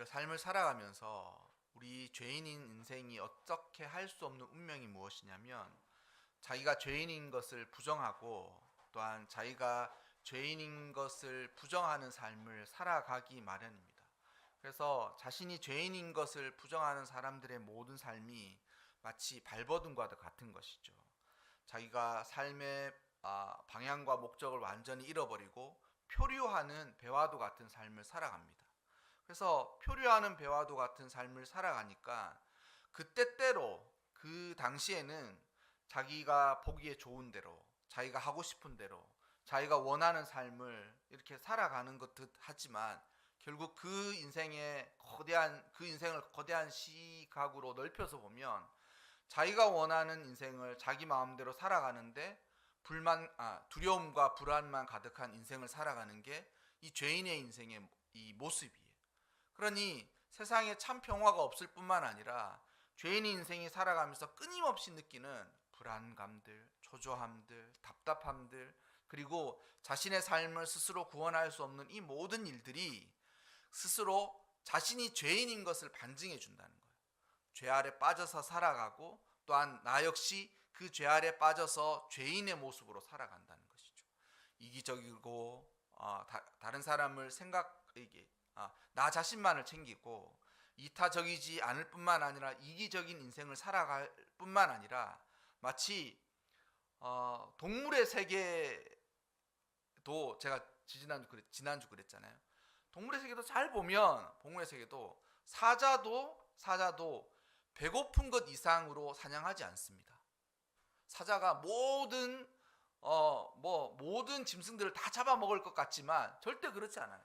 우리가 삶을 살아가면서 우리 죄인인 인생이 어떻게 할 수 없는 운명이 무엇이냐면 자기가 죄인인 것을 부정하고 또한 자기가 죄인인 것을 부정하는 삶을 살아가기 마련입니다. 그래서 자신이 죄인인 것을 부정하는 사람들의 모든 삶이 마치 발버둥과도 같은 것이죠. 자기가 삶의 방향과 목적을 완전히 잃어버리고 표류하는 배와도 같은 삶을 살아갑니다. 그래서 표류하는 배와도 같은 삶을 살아가니까 그때때로 그 당시에는 자기가 보기에 좋은 대로 자기가 하고 싶은 대로 자기가 원하는 삶을 이렇게 살아가는 것 하지만 결국 그 인생을 거대한 시각으로 넓혀서 보면 자기가 원하는 인생을 자기 마음대로 살아가는데 두려움과 불안만 가득한 인생을 살아가는 게 이 죄인의 인생의 이 모습이에요. 그러니 세상에 참 평화가 없을 뿐만 아니라 죄인의 인생이 살아가면서 끊임없이 느끼는 불안감들, 초조함들, 답답함들, 그리고 자신의 삶을 스스로 구원할 수 없는 이 모든 일들이 스스로 자신이 죄인인 것을 반증해 준다는 거예요. 죄 아래 빠져서 살아가고 또한 나 역시 그 죄 아래 빠져서 죄인의 모습으로 살아간다는 것이죠. 이기적이고 다른 사람을 나 자신만을 챙기고 이타적이지 않을 뿐만 아니라 이기적인 인생을 살아갈 뿐만 아니라 마치 동물의 세계도 제가 지난주 그랬잖아요. 동물의 세계도 잘 보면 동물의 세계도 사자도 배고픈 것 이상으로 사냥하지 않습니다. 사자가 모든 짐승들을 다 잡아먹을 것 같지만 절대 그렇지 않아요.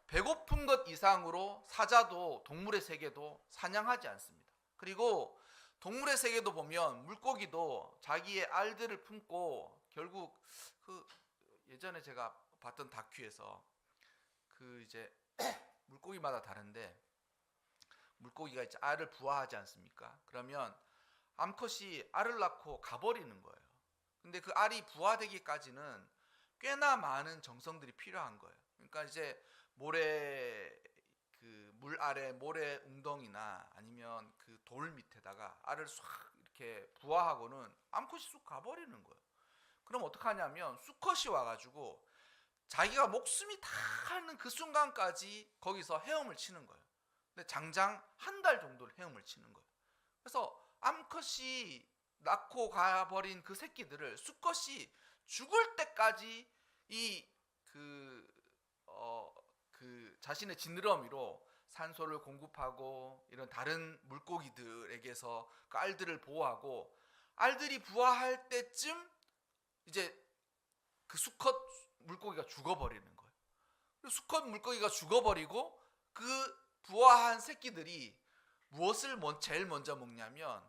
배고픈 것 이상으로 사자도 동물의 세계도 사냥하지 않습니다. 그리고 동물의 세계도 보면 물고기도 자기의 알들을 품고 결국 예전에 제가 봤던 다큐에서 이제 물고기마다 다른데 물고기가 이제 알을 부화하지 않습니까? 그러면 암컷이 알을 낳고 가버리는 거예요. 근데 그 알이 부화되기까지는 꽤나 많은 정성들이 필요한 거예요. 그러니까 이제 물 아래 모래 웅덩이나 아니면 그 돌 밑에다가 알을 싹 이렇게 부화하고는 암컷이 쑥 가버리는 거예요. 그럼 어떡하냐면 수컷이 와가지고 자기가 목숨이 다하는 그 순간까지 거기서 헤엄을 치는 거예요. 근데 장장 한 달 정도를 헤엄을 치는 거예요. 그래서 암컷이 낳고 가버린 그 새끼들을 수컷이 죽을 때까지 자신의 지느러미로 산소를 공급하고 이런 다른 물고기들에게서 그 알들을 보호하고 알들이 부화할 때쯤 이제 그 수컷 물고기가 죽어버리는 거예요. 수컷 물고기가 죽어버리고 그 부화한 새끼들이 무엇을 제일 먼저 먹냐면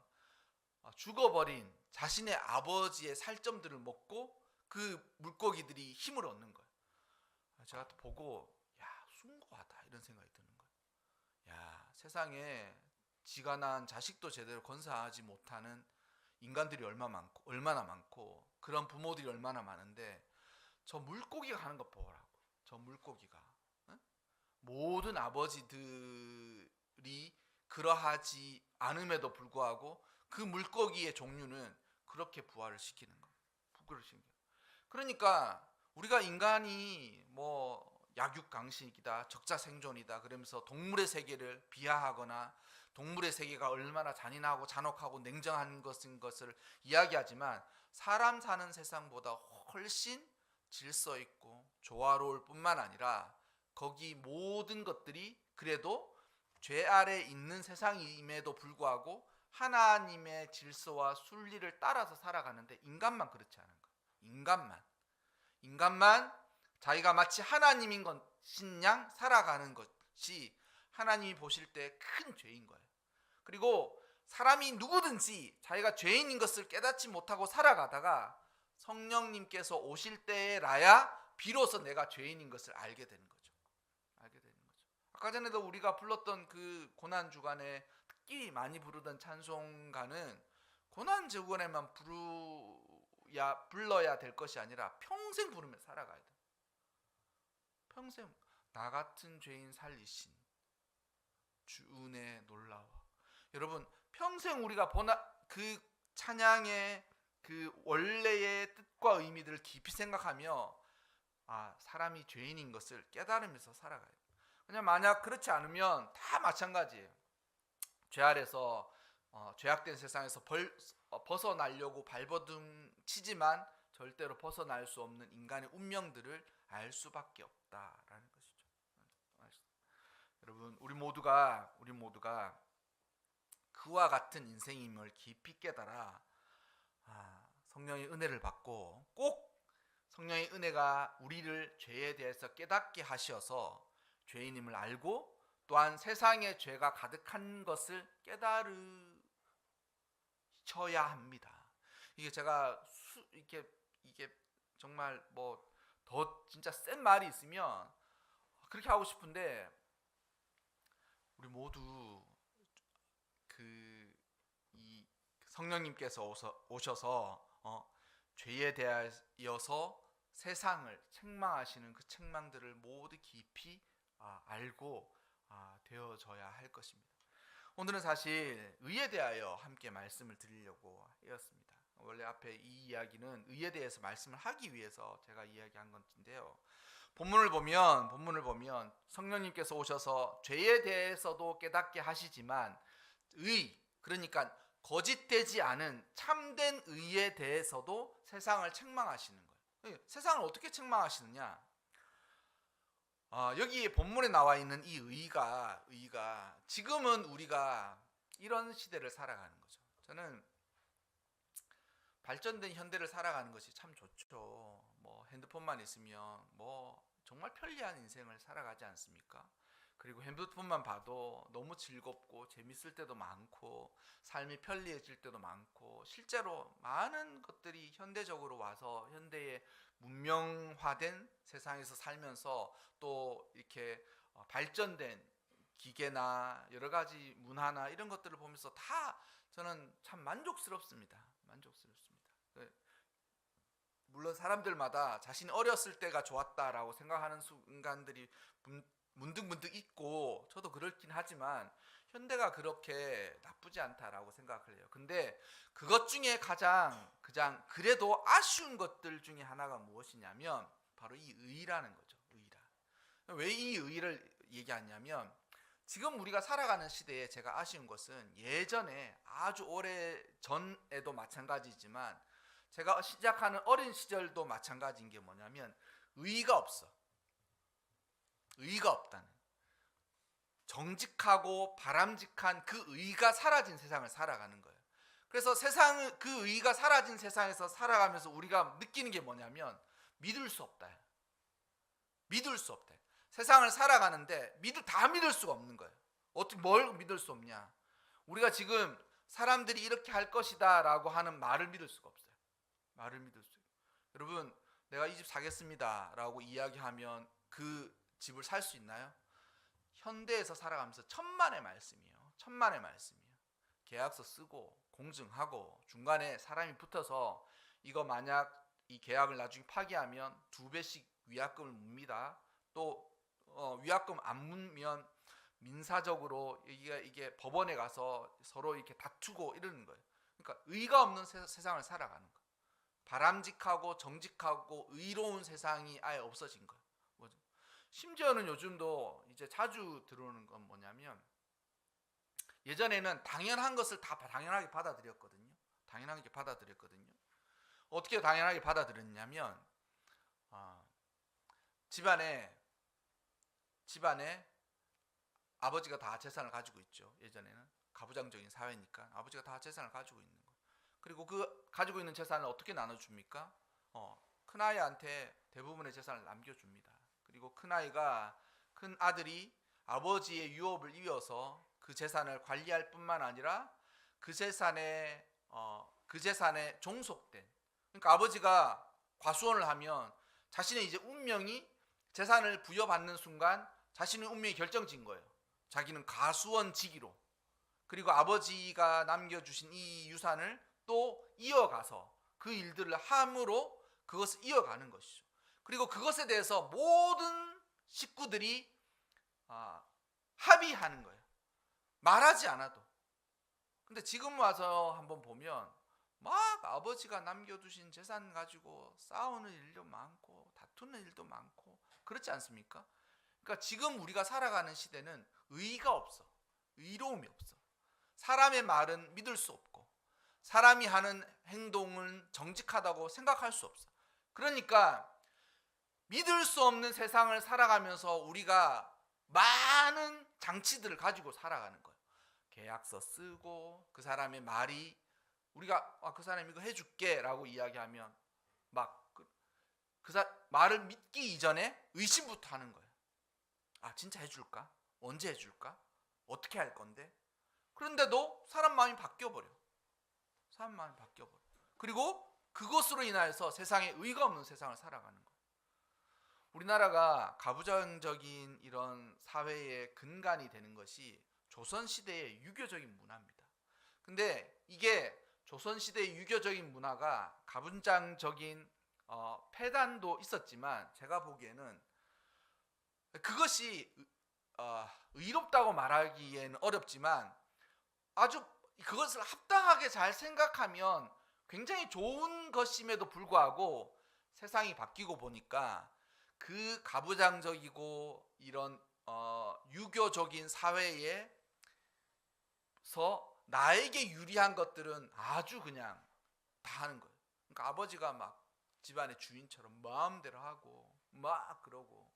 죽어버린 자신의 아버지의 살점들을 먹고 그 물고기들이 힘을 얻는 거예요. 제가 또 보고 숭고하다 이런 생각이 드는 거예요. 세상에 지가 낳은 자식도 제대로 건사하지 못하는 인간들이 얼마나 많고 그런 부모들이 얼마나 많은데 저 물고기가 하는 것 보라고. 저 물고기가 모든 아버지들이 그러하지 않음에도 불구하고 그 물고기의 종류는 그렇게 부활을 시키는 거예요. 그러니까 우리가 인간이 약육강식이다, 적자생존이다 그러면서 동물의 세계를 비하하거나 동물의 세계가 얼마나 잔인하고 잔혹하고 냉정한 것을 이야기하지만 사람 사는 세상보다 훨씬 질서 있고 조화로울 뿐만 아니라 거기 모든 것들이 그래도 죄 아래 있는 세상임에도 불구하고 하나님의 질서와 순리를 따라서 살아가는데 인간만 그렇지 않은 거예요. 인간만 자기가 마치 하나님인 것인 양 살아가는 것이 하나님이 보실 때 큰 죄인 거예요. 그리고 사람이 누구든지 자기가 죄인인 것을 깨닫지 못하고 살아가다가 성령님께서 오실 때라야 비로소 내가 죄인인 것을 알게 되는 거죠. 아까 전에도 우리가 불렀던 그 고난 주간에 특히 많이 부르던 찬송가는 고난 주간에만 불러야 될 것이 아니라 평생 부르며 살아가야 돼. 평생 나 같은 죄인 살리신 주 은혜 놀라워. 여러분 평생 우리가 그 찬양의 그 원래의 뜻과 의미들을 깊이 생각하며 사람이 죄인인 것을 깨달으면서 살아가요. 그냥 만약 그렇지 않으면 다 마찬가지예요. 죄 아래서 죄악된 세상에서 벗어나려고 발버둥 치지만 절대로 벗어날 수 없는 인간의 운명들을 알 수밖에 없다라는 것이죠. 여러분 우리 모두가 그와 같은 인생임을 깊이 깨달아 성령의 은혜를 받고 꼭 성령의 은혜가 우리를 죄에 대해서 깨닫게 하셔서 죄인임을 알고 또한 세상에 죄가 가득한 것을 깨달으셔야 합니다. 이게 제가 이게 정말 뭐 더 진짜 센 말이 있으면 그렇게 하고 싶은데 우리 모두 이 성령님께서 오셔서 죄에 대하여서 세상을 책망하시는 그 책망들을 모두 깊이 알고 되어져야 할 것입니다. 오늘은 사실 의에 대하여 함께 말씀을 드리려고 하였습니다. 원래 앞에 이 이야기는 의에 대해서 말씀을 하기 위해서 제가 이야기한 건데요. 본문을 보면 성령님께서 오셔서 죄에 대해서도 깨닫게 하시지만 그러니까 거짓되지 않은 참된 의에 대해서도 세상을 책망하시는 거예요. 세상을 어떻게 책망하시느냐? 여기 본문에 나와 있는 이 의가 지금은 우리가 이런 시대를 살아가는 거죠. 저는 발전된 현대를 살아가는 것이 참 좋죠. 뭐 핸드폰만 있으면 뭐 정말 편리한 인생을 살아가지 않습니까? 그리고 핸드폰만 봐도 너무 즐겁고 재밌을 때도 많고 삶이 편리해질 때도 많고 실제로 많은 것들이 현대적으로 와서 현대의 문명화된 세상에서 살면서 또 이렇게 발전된 기계나 여러 가지 문화나 이런 것들을 보면서 다 저는 참 만족스럽습니다. 물론 사람들마다 자신이 어렸을 때가 좋았다라고 생각하는 순간들이 문득 있고 저도 그렇긴 하지만 현대가 그렇게 나쁘지 않다라고 생각을 해요. 근데 그것 중에 가장 그래도 아쉬운 것들 중에 하나가 무엇이냐면 바로 이 의라는 거죠. 왜 이 의를 얘기하냐면 지금 우리가 살아가는 시대에 제가 아쉬운 것은 예전에 아주 오래 전에도 마찬가지지만 제가 시작하는 어린 시절도 마찬가지인 게 뭐냐면 의가 없다는 정직하고 바람직한 그 의가 사라진 세상을 살아가는 거예요. 그래서 그 의가 사라진 세상에서 살아가면서 우리가 느끼는 게 뭐냐면 믿을 수 없다. 세상을 살아가는데 다 믿을 수가 없는 거예요. 어떻게 뭘 믿을 수 없냐? 우리가 지금 사람들이 이렇게 할 것이다 라고 하는 말을 믿을 수가 없어요. 여러분 내가 이 집 사겠습니다 라고 이야기하면 그 집을 살 수 있나요? 현대에서 살아가면서 천만의 말씀이에요. 계약서 쓰고 공증하고 중간에 사람이 붙어서 이거 만약 이 계약을 나중에 파기하면 2배씩 위약금을 묻습니다. 또 위약금 안 묻면 민사적으로 이게 법원에 가서 서로 이렇게 다투고 이러는 거예요. 그러니까 의가 없는 세상을 살아가는 거예요. 바람직하고 정직하고 의로운 세상이 아예 없어진 거예요. 심지어는 요즘도 이제 자주 들어오는 건 뭐냐면 예전에는 당연한 것을 다 당연하게 받아들였거든요. 어떻게 당연하게 받아들였냐면 집안에 아버지가 다 재산을 가지고 있죠. 예전에는 가부장적인 사회니까 아버지가 다 재산을 가지고 있는 거예요. 그리고 그 가지고 있는 재산을 어떻게 나눠줍니까? 큰아이한테 대부분의 재산을 남겨줍니다. 그리고 큰 아들이 아버지의 유업을 이어서 그 재산을 관리할 뿐만 아니라 그 재산에 종속된, 그러니까 아버지가 과수원을 하면 자신의 이제 운명이 재산을 부여받는 순간 자신의 운명이 결정진 거예요. 자기는 과수원직으로. 그리고 아버지가 남겨주신 이 유산을 또 이어가서 그 일들을 함으로 그것을 이어가는 것이죠. 그리고 그것에 대해서 모든 식구들이 합의하는 거예요. 말하지 않아도. 근데 지금 와서 한번 보면 막 아버지가 남겨두신 재산 가지고 싸우는 일도 많고 다투는 일도 많고 그렇지 않습니까? 그러니까 지금 우리가 살아가는 시대는 의의가 없어. 의로움이 없어. 사람의 말은 믿을 수 없고 사람이 하는 행동은 정직하다고 생각할 수 없어. 그러니까 믿을 수 없는 세상을 살아가면서 우리가 많은 장치들을 가지고 살아가는 거예요. 계약서 쓰고 그 사람의 말이 우리가 그 사람 이거 해줄게 라고 이야기하면 막 말을 믿기 이전에 의심부터 하는 거예요. 아 진짜 해줄까? 언제 해줄까? 어떻게 할 건데? 그런데도 사람 마음이 바뀌어버려. 사람 마음이 바뀌어버려. 그리고 그것으로 인하여서 세상에 의가 없는 세상을 살아가는 거예요. 우리나라가 가부장적인 이런 사회의 근간이 되는 것이 조선시대의 유교적인 문화입니다. 근데 이게 조선시대의 유교적인 문화가 가부장적인 폐단도 있었지만 제가 보기에는 그것이 의롭다고 말하기에는 어렵지만 아주 그것을 합당하게 잘 생각하면 굉장히 좋은 것임에도 불구하고 세상이 바뀌고 보니까 그 가부장적이고 이런 유교적인 사회에서 나에게 유리한 것들은 아주 그냥 다 하는 거예요. 그러니까 아버지가 막 집안의 주인처럼 마음대로 하고 막 그러고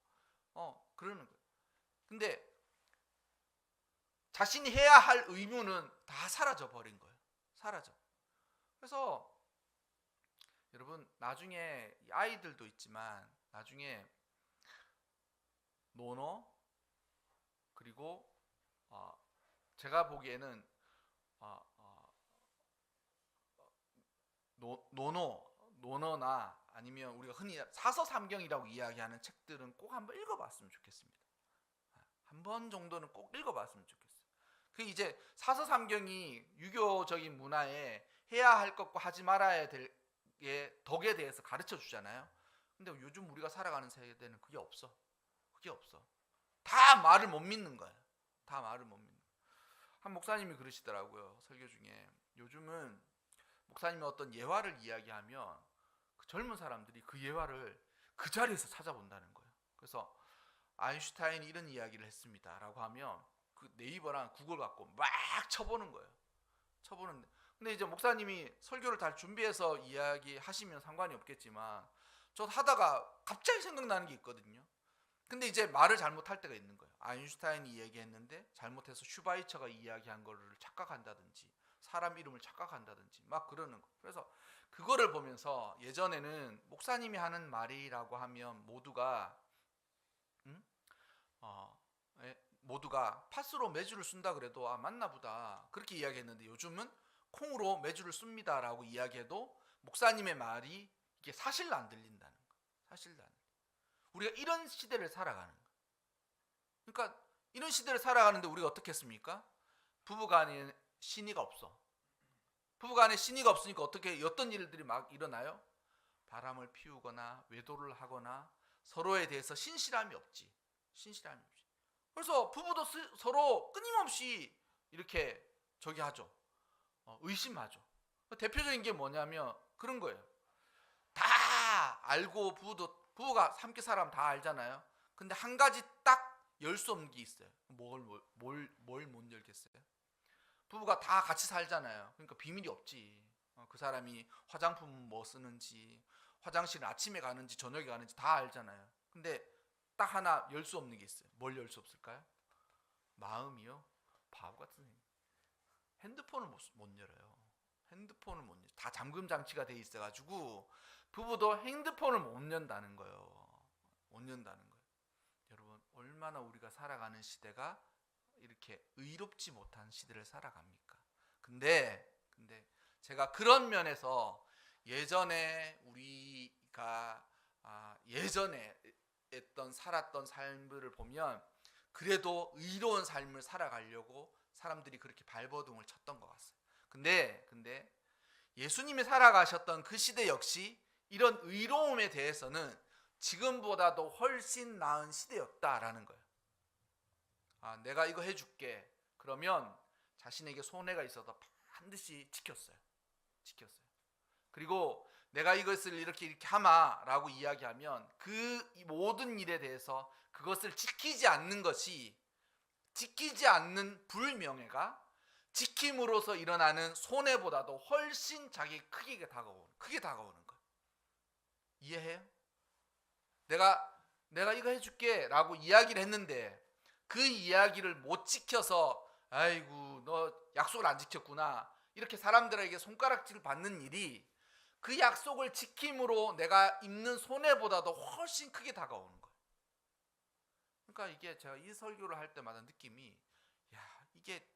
그러는 거예요. 근데 자신이 해야 할 의무는 다 사라져 버린 거예요. 사라져. 그래서 여러분 나중에 아이들도 있지만 나중에 노노 그리고 제가 보기에는 노노나 아니면 우리가 흔히 사서삼경이라고 이야기하는 책들은 꼭 한번 읽어봤으면 좋겠습니다. 한 번 정도는 꼭 읽어봤으면 좋겠어요. 그 이제 사서삼경이 유교적인 문화에 해야 할 것과 하지 말아야 될 덕에 대해서 가르쳐 주잖아요. 근데 요즘 우리가 살아가는 세대는 그게 없어. 그게 없어. 다 말을 못 믿는 거예요. 다 말을 못 믿는 거예요. 한 목사님이 그러시더라고요. 설교 중에 요즘은 목사님이 어떤 예화를 이야기하면 그 젊은 사람들이 그 예화를 그 자리에서 찾아본다는 거예요. 그래서 아인슈타인이 이런 이야기를 했습니다 라고 하면 그 네이버랑 구글 갖고 막 쳐보는 거예요. 쳐보는데 근데 이제 목사님이 설교를 잘 준비해서 이야기하시면 상관이 없겠지만 저 하다가 갑자기 생각나는 게 있거든요. 근데 이제 말을 잘못할 때가 있는 거예요. 아인슈타인이 이야기했는데 잘못해서 슈바이처가 이야기한 거를 착각한다든지 사람 이름을 착각한다든지 막 그러는 거. 그래서 그거를 보면서 예전에는 목사님이 하는 말이라고 하면 모두가 모두가 팥으로 매주를 쓴다 그래도 맞나 보다 그렇게 이야기했는데 요즘은 콩으로 매주를 씁니다라고 이야기해도 목사님의 말이 이게 사실로 안 들린다는 거. 사실로 안 들려. 우리가 이런 시대를 살아가는 거. 그러니까 이런 시대를 살아가는데 우리가 어떻게 했습니까? 부부간에 신의가 없어. 부부간에 신의가 없으니까 어떻게 어떤 일들이 막 일어나요? 바람을 피우거나 외도를 하거나 서로에 대해서 신실함이 없지. 신실함이 없지. 그래서 부부도 서로 끊임없이 이렇게 저기 하죠. 의심하죠. 대표적인 게 뭐냐면 그런 거예요. 다 알고 부부가 함께 살아면 다 알잖아요. 근데 한 가지 딱 열 수 없는 게 있어요. 뭘 못 열겠어요? 부부가 다 같이 살잖아요. 그러니까 비밀이 없지. 그 사람이 화장품 뭐 쓰는지, 화장실 아침에 가는지 저녁에 가는지 다 알잖아요. 근데 딱 하나 열 수 없는 게 있어요. 뭘 열 수 없을까요? 마음이요. 바보 같은 핸드폰을 못 열어요. 핸드폰을 못 열어. 다 잠금 장치가 돼 있어가지고 부부도 핸드폰을 못 연다는 거예요. 못 연다는 거예요. 여러분 얼마나 우리가 살아가는 시대가 이렇게 의롭지 못한 시대를 살아갑니까? 근데 제가 그런 면에서 예전에 우리가 예전에 살았던 삶을 보면 그래도 의로운 삶을 살아가려고 사람들이 그렇게 발버둥을 쳤던 것 같아요. 근데 예수님이 살아가셨던 그 시대 역시 이런 의로움에 대해서는 지금보다도 훨씬 나은 시대였다라는 거예요. 내가 이거 해줄게. 그러면 자신에게 손해가 있어도 반드시 지켰어요. 그리고 내가 이것을 이렇게 하마라고 이야기하면 그 모든 일에 대해서 그것을 지키지 않는 불명예가 지킴으로써 일어나는 손해보다도 훨씬 자기에게 크게 다가오는 거예요. 이해해요? 내가 이거 해줄게 라고 이야기를 했는데 그 이야기를 못 지켜서 아이고 너 약속을 안 지켰구나 이렇게 사람들에게 손가락질 받는 일이 그 약속을 지킴으로 내가 입는 손해보다도 훨씬 크게 다가오는 거예요. 그러니까 이게 제가 이 설교를 할 때마다 느낌이 이게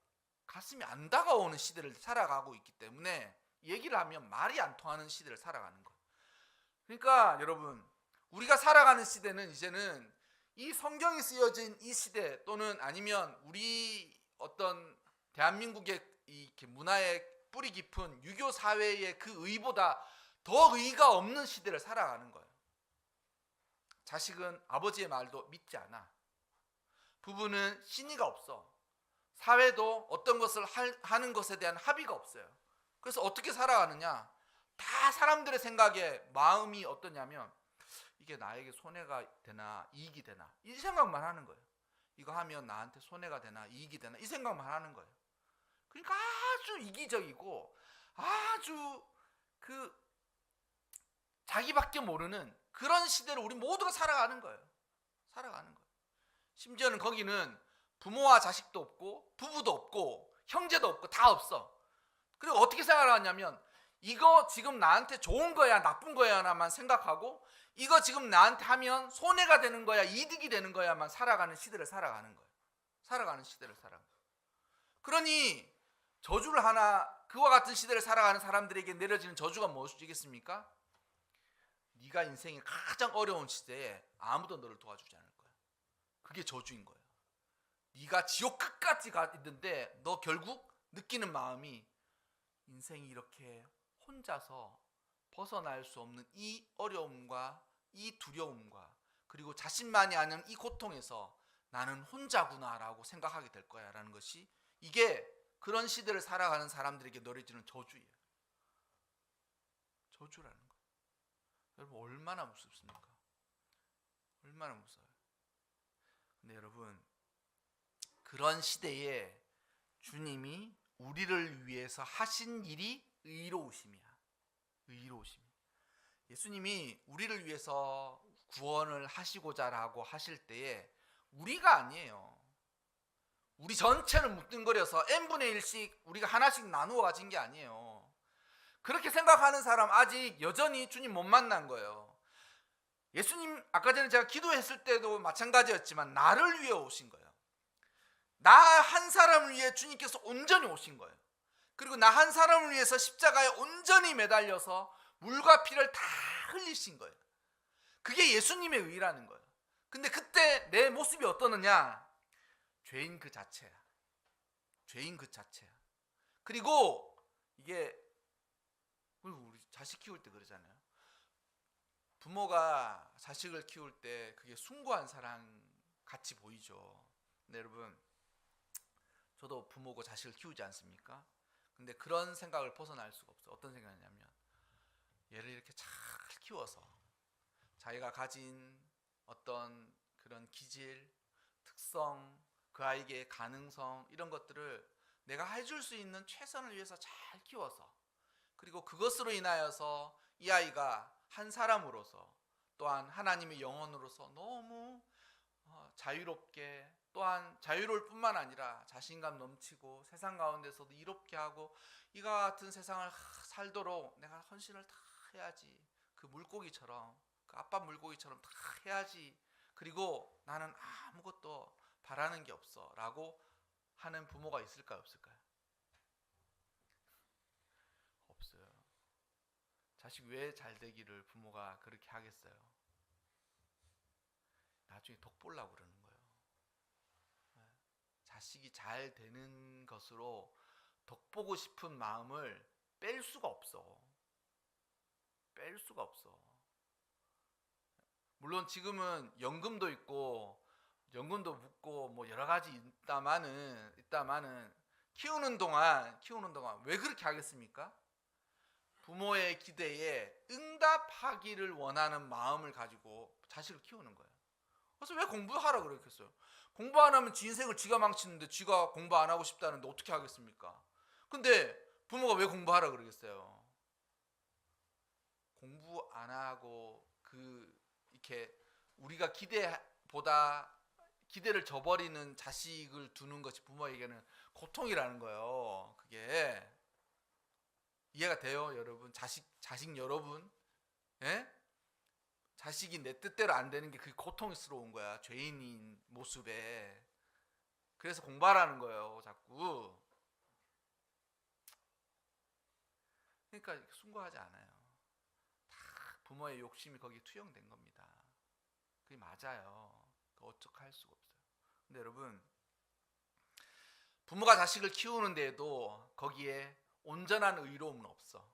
가슴이 안 다가오는 시대를 살아가고 있기 때문에 얘기를 하면 말이 안 통하는 시대를 살아가는 거예요. 그러니까 여러분 우리가 살아가는 시대는 이제는 이 성경이 쓰여진 이 시대 또는 아니면 우리 어떤 대한민국의 이 문화의 뿌리 깊은 유교 사회의 그 의보다 더 의가 없는 시대를 살아가는 거예요. 자식은 아버지의 말도 믿지 않아. 부부는 신의가 없어. 사회도 어떤 것을 하는 것에 대한 합의가 없어요. 그래서 어떻게 살아가느냐? 다 사람들의 생각에 마음이 어떠냐면 이게 나에게 손해가 되나 이익이 되나 이 생각만 하는 거예요. 이거 하면 나한테 손해가 되나 이익이 되나 이 생각만 하는 거예요. 그러니까 아주 이기적이고 아주 그 자기밖에 모르는 그런 시대를 우리 모두가 살아가는 거예요. 심지어는 거기는 부모와 자식도 없고 부부도 없고 형제도 없고 다 없어. 그리고 어떻게 생각하냐면 이거 지금 나한테 좋은 거야 나쁜 거야만 생각하고 이거 지금 나한테 하면 손해가 되는 거야 이득이 되는 거야만 살아가는 시대를 살아가는 거예요. 그러니 저주를 하나 그와 같은 시대를 살아가는 사람들에게 내려지는 저주가 무엇이겠습니까? 네가 인생이 가장 어려운 시대에 아무도 너를 도와주지 않을 거야. 그게 저주인 거예요. 네가 지옥 끝까지 가 있는데 너 결국 느끼는 마음이 인생이 이렇게 혼자서 벗어날 수 없는 이 어려움과 이 두려움과 그리고 자신만이 아는 이 고통에서 나는 혼자구나라고 생각하게 될 거야 라는 것이 이게 그런 시대를 살아가는 사람들에게 내려지는 저주예요. 저주라는 거예요. 여러분 얼마나 무섭습니까? 얼마나 무서워요. 근데 여러분 그런 시대에 주님이 우리를 위해서 하신 일이 의로우심이야. 예수님이 우리를 위해서 구원을 하시고자라고 하실 때에 우리가 아니에요. 우리 전체를 묵등거려서 n분의 1씩 우리가 하나씩 나누어 가진 게 아니에요. 그렇게 생각하는 사람 아직 여전히 주님 못 만난 거예요. 예수님 아까 전에 제가 기도했을 때도 마찬가지였지만 나를 위해 오신 거예요. 나 한 사람을 위해 주님께서 온전히 오신 거예요. 그리고 나 한 사람을 위해서 십자가에 온전히 매달려서 물과 피를 다 흘리신 거예요. 그게 예수님의 의라는 거예요. 근데 그때 내 모습이 어떠느냐? 죄인 그 자체야. 그리고 이게 우리 자식 키울 때 그러잖아요. 부모가 자식을 키울 때 그게 숭고한 사랑 같이 보이죠. 근데 여러분 저도 부모고 자식을 키우지 않습니까? 근데 그런 생각을 벗어날 수가 없어요. 어떤 생각이냐면 얘를 이렇게 잘 키워서 자기가 가진 어떤 그런 기질, 특성, 그 아이의 가능성 이런 것들을 내가 해줄 수 있는 최선을 위해서 잘 키워서 그리고 그것으로 인하여서 이 아이가 한 사람으로서 또한 하나님의 영혼으로서 너무 자유롭게 또한 자유로울 뿐만 아니라 자신감 넘치고 세상 가운데서도 이롭게 하고 이와 같은 세상을 살도록 내가 헌신을 다 해야지. 그 물고기처럼 그 아빠 물고기처럼 다 해야지. 그리고 나는 아무것도 바라는 게 없어 라고 하는 부모가 있을까요 없을까요? 없어요. 자식 왜 잘 되기를 부모가 그렇게 하겠어요? 나중에 덕 보려고 그러는 거예요. 자식이 잘 되는 것으로 덕 보고 싶은 마음을 뺄 수가 없어. 물론 지금은 연금도 있고 연금도 묻고 뭐 여러 가지 있다마는 키우는 동안 왜 그렇게 하겠습니까? 부모의 기대에 응답하기를 원하는 마음을 가지고 자식을 키우는 거예요. 그래서 왜 공부하라 그랬겠어요? 공부 안 하면 지 인생을 지가 망치는데 지가 공부 안 하고 싶다는데 어떻게 하겠습니까? 근데 부모가 왜 공부하라 그러겠어요? 공부 안 하고 이렇게 우리가 기대를 저버리는 자식을 두는 것이 부모에게는 고통이라는 거예요. 그게 이해가 돼요, 여러분? 자식 여러분, 예? 자식이 내 뜻대로 안 되는 게 그게 고통스러운 거야, 죄인인 모습에. 그래서 공부하라는 거예요, 자꾸. 그러니까 순고하지 않아요. 다 부모의 욕심이 거기에 투영된 겁니다. 그게 맞아요. 어떡할 수가 없어요. 근데 여러분, 부모가 자식을 키우는데도 거기에 온전한 의로움은 없어.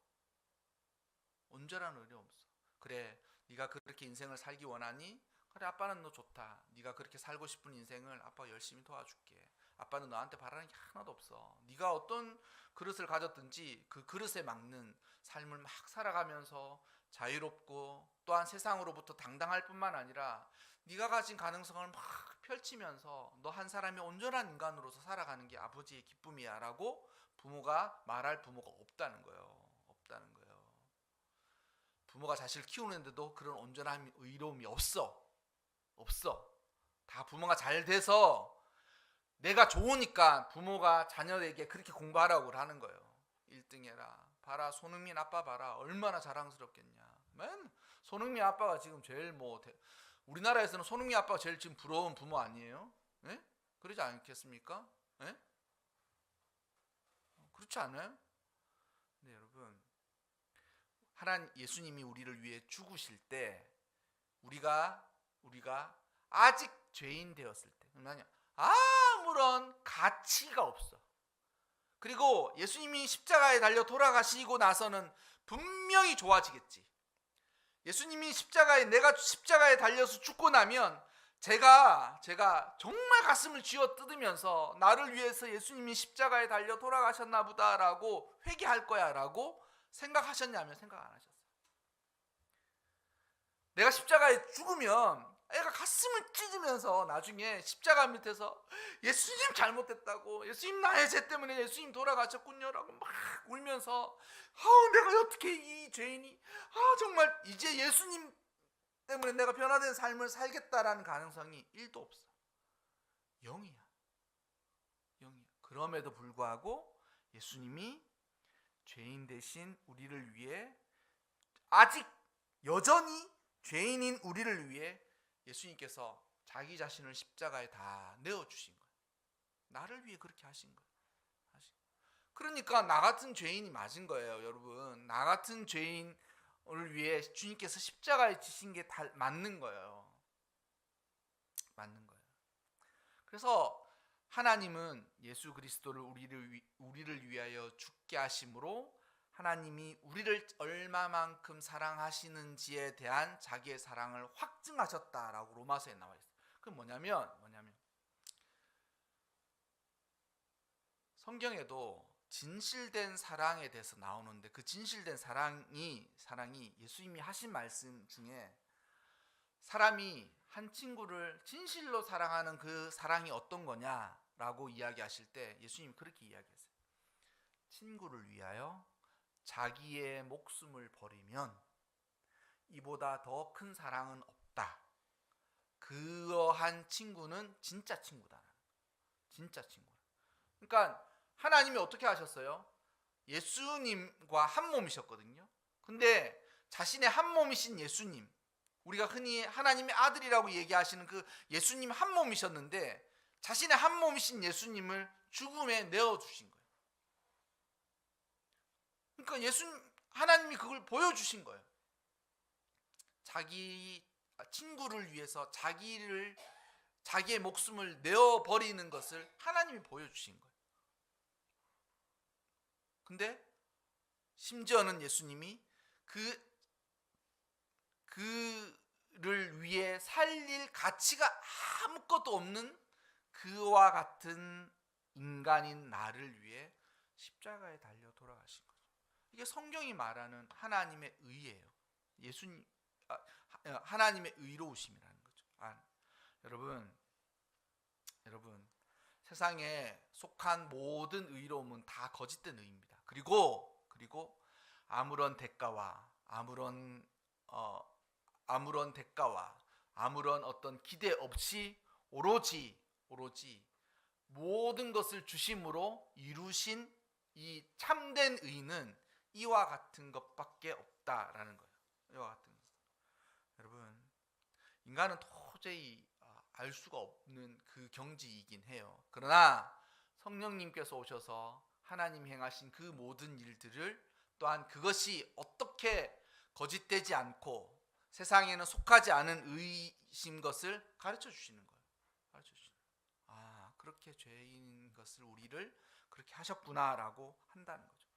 온전한 의로움 없어. 그래, 네가 그렇게 인생을 살기 원하니? 그래, 아빠는 너 좋다. 네가 그렇게 살고 싶은 인생을 아빠가 열심히 도와줄게. 아빠는 너한테 바라는 게 하나도 없어. 네가 어떤 그릇을 가졌든지 그 그릇에 맞는 삶을 막 살아가면서 자유롭고 또한 세상으로부터 당당할 뿐만 아니라 네가 가진 가능성을 막 펼치면서 너 한 사람이 온전한 인간으로서 살아가는 게 아버지의 기쁨이야 라고 부모가 말할 부모가 없다는 거예요. 없다는 거예요. 부모가 자식을 키우는데도 그런 온전한 의로움이 없어. 다 부모가 잘 돼서 내가 좋으니까 부모가 자녀에게 그렇게 공부하라고 하는 거예요. 1등 해라. 봐라, 손흥민 아빠 봐라. 얼마나 자랑스럽겠냐. 손흥민 아빠가 지금 제일 우리나라에서는 손흥민 아빠가 제일 지금 부러운 부모 아니에요? 네? 그러지 않겠습니까? 네? 그렇지 않아요? 네, 여러분. 예수님이 우리를 위해 죽으실 때 우리가 아직 죄인 되었을 때 아무런 가치가 없어. 그리고 예수님이 십자가에 달려 돌아가시고 나서는 분명히 좋아지겠지. 내가 십자가에 달려서 죽고 나면 제가 정말 가슴을 쥐어 뜯으면서 나를 위해서 예수님이 십자가에 달려 돌아가셨나 보다라고 회개할 거야 라고 생각하셨냐면 생각 안 하셨어요. 내가 십자가에 죽으면 애가 가슴을 찢으면서 나중에 십자가 밑에서 예수님 잘못했다고, 예수님 나의 죄 때문에 예수님 돌아가셨군요 라고 막 울면서 내가 어떻게 이 죄인이 정말 이제 예수님 때문에 내가 변화된 삶을 살겠다라는 가능성이 1도 없어. 0이야. 그럼에도 불구하고 예수님이 죄인 대신 우리를 위해 아직 여전히 죄인인 우리를 위해 예수님께서 자기 자신을 십자가에 다 내어주신 거예요. 나를 위해 그렇게 하신 거예요. 그러니까 나 같은 죄인이 맞은 거예요, 여러분. 나 같은 죄인을 위해 주님께서 십자가에 지신 게 다 맞는 거예요. 맞는 거예요. 그래서 하나님은 예수 그리스도를 우리를 위하여 죽게 하심으로 하나님이 우리를 얼마만큼 사랑하시는지에 대한 자기의 사랑을 확증하셨다라고 로마서에 나와 있어요. 그건 뭐냐면 성경에도 진실된 사랑에 대해서 나오는데 그 진실된 사랑이 예수님이 하신 말씀 중에 사람이 한 친구를 진실로 사랑하는 그 사랑이 어떤 거냐라고 이야기하실 때 예수님이 그렇게 이야기했어요. 친구를 위하여 자기의 목숨을 버리면 이보다 더 큰 사랑은 없다. 그러한 친구는 진짜 친구다. 진짜 친구. 그러니까 하나님이 어떻게 하셨어요? 예수님과 한 몸이셨거든요. 근데 자신의 한 몸이신 예수님, 우리가 흔히 하나님의 아들이라고 얘기하시는 그 예수님 한 몸이셨는데 자신의 한 몸이신 예수님을 죽음에 내어주신 거예요. 그러니까 하나님이 그걸 보여주신 거예요. 자기 친구를 위해서 자기의 목숨을 내어버리는 것을 하나님이 보여주신 거예요. 근데 심지어는 예수님이 그 위해 살릴 가치가 아무것도 없는 그와 같은 인간인 나를 위해 십자가에 달려 돌아가신 거죠. 이게 성경이 말하는 하나님의 의예요. 예수님 하나님의 의로우심이라는 거죠. 여러분 세상에 속한 모든 의로움은 다 거짓된 의입니다. 그리고 아무런 대가와 아무런 어떤 기대 없이 오로지 모든 것을 주심으로 이루신 이 참된 의는 이와 같은 것밖에 없다라는 거예요. 이와 같은 것. 여러분, 인간은 도저히 알 수가 없는 그 경지이긴 해요. 그러나 성령님께서 오셔서 하나님 행하신 그 모든 일들을 또한 그것이 어떻게 거짓되지 않고 세상에는 속하지 않은 의이신 것을 가르쳐 주시는 거예요. 그렇게 죄인 것을 우리를 그렇게 하셨구나라고 한다는 거죠.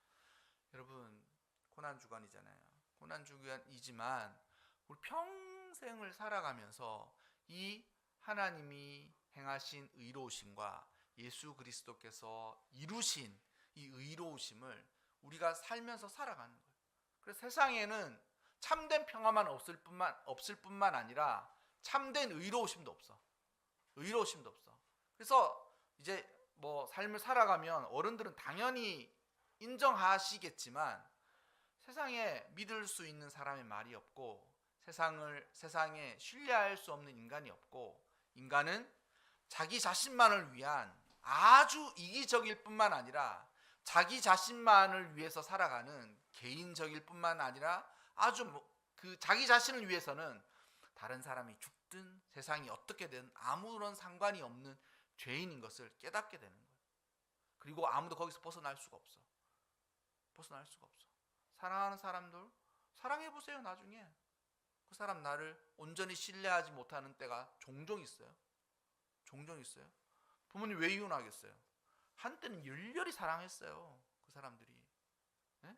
여러분, 고난주간이잖아요. 고난주간이지만 우리 평생을 살아가면서 이 하나님이 행하신 의로우심과 예수 그리스도께서 이루신 이 의로우심을 우리가 살면서 살아가는 거예요. 그래서 세상에는 참된 평화만 없을 뿐만 아니라 참된 의로우심도 없어. 그래서 이제 뭐 삶을 살아가면 어른들은 당연히 인정하시겠지만 세상에 믿을 수 있는 사람의 말이 없고 세상에 신뢰할 수 없는 인간이 없고, 인간은 자기 자신만을 위한 아주 이기적일 뿐만 아니라 자기 자신만을 위해서 살아가는 개인적일 뿐만 아니라 그 자기 자신을 위해서는 다른 사람이 죽든 세상이 어떻게 되든 아무런 상관이 없는 죄인인 것을 깨닫게 되는 거예요. 그리고 아무도 거기서 벗어날 수가 없어. 사랑하는 사람들 사랑해보세요. 나중에 그 사람 나를 온전히 신뢰하지 못하는 때가 종종 있어요. 부모님 왜 이혼하겠어요? 한때는 열렬히 사랑했어요. 그 사람들이. 네?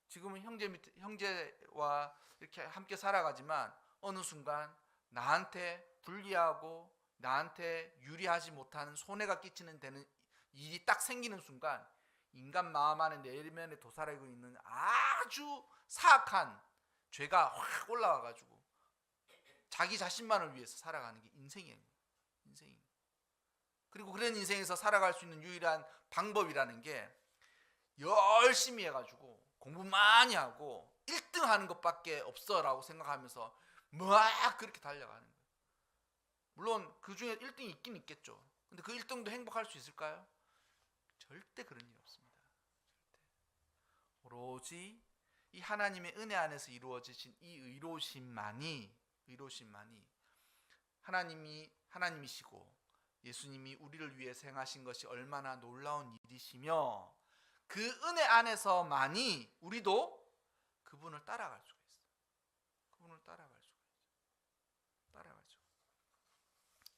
지금은 형제와 이렇게 함께 살아가지만 어느 순간 나한테 불리하고 나한테 유리하지 못하는 손해가 끼치는 되는 일이 딱 생기는 순간 인간 마음 안에 내면에 도사리고 있는 아주 사악한 죄가 확 올라와가지고 자기 자신만을 위해서 살아가는 게 인생이에요. 그리고 그런 인생에서 살아갈 수 있는 유일한 방법이라는 게 열심히 해가지고 공부 많이 하고 1등 하는 것밖에 없어라고 생각하면서 막 그렇게 달려가는 거예요. 물론 그 중에 1등이 있긴 있겠죠. 근데 그 1등도 행복할 수 있을까요? 절대 그런 일 없습니다. 오로지 이 하나님의 은혜 안에서 이루어지신 이 의로우심만이 하나님이시고 예수님이 우리를 위해서 행하신 것이 얼마나 놀라운 일이시며 그 은혜 안에서만이 우리도 그분을 따라갈 수가 있어요.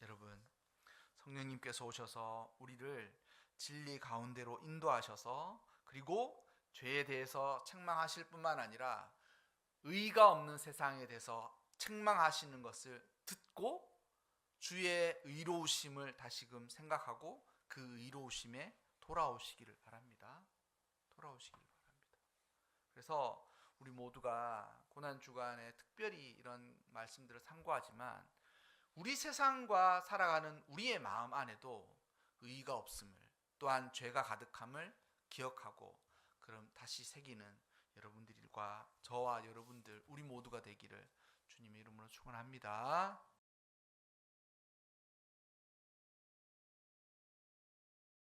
여러분, 성령님께서 오셔서 우리를 진리 가운데로 인도하셔서 그리고 죄에 대해서 책망하실 뿐만 아니라 의가 없는 세상에 대해서 책망하시는 것을 듣고 주의 의로우심을 다시금 생각하고 그 의로우심에 돌아오시기를 바랍니다. 그래서 우리 모두가 고난주간에 특별히 이런 말씀들을 상고하지만 우리 세상과 살아가는 우리의 마음 안에도 의의가 없음을, 또한 죄가 가득함을 기억하고 그럼 다시 새기는 여러분들과 저와 여러분들 우리 모두가 되기를 주님의 이름으로 축원합니다.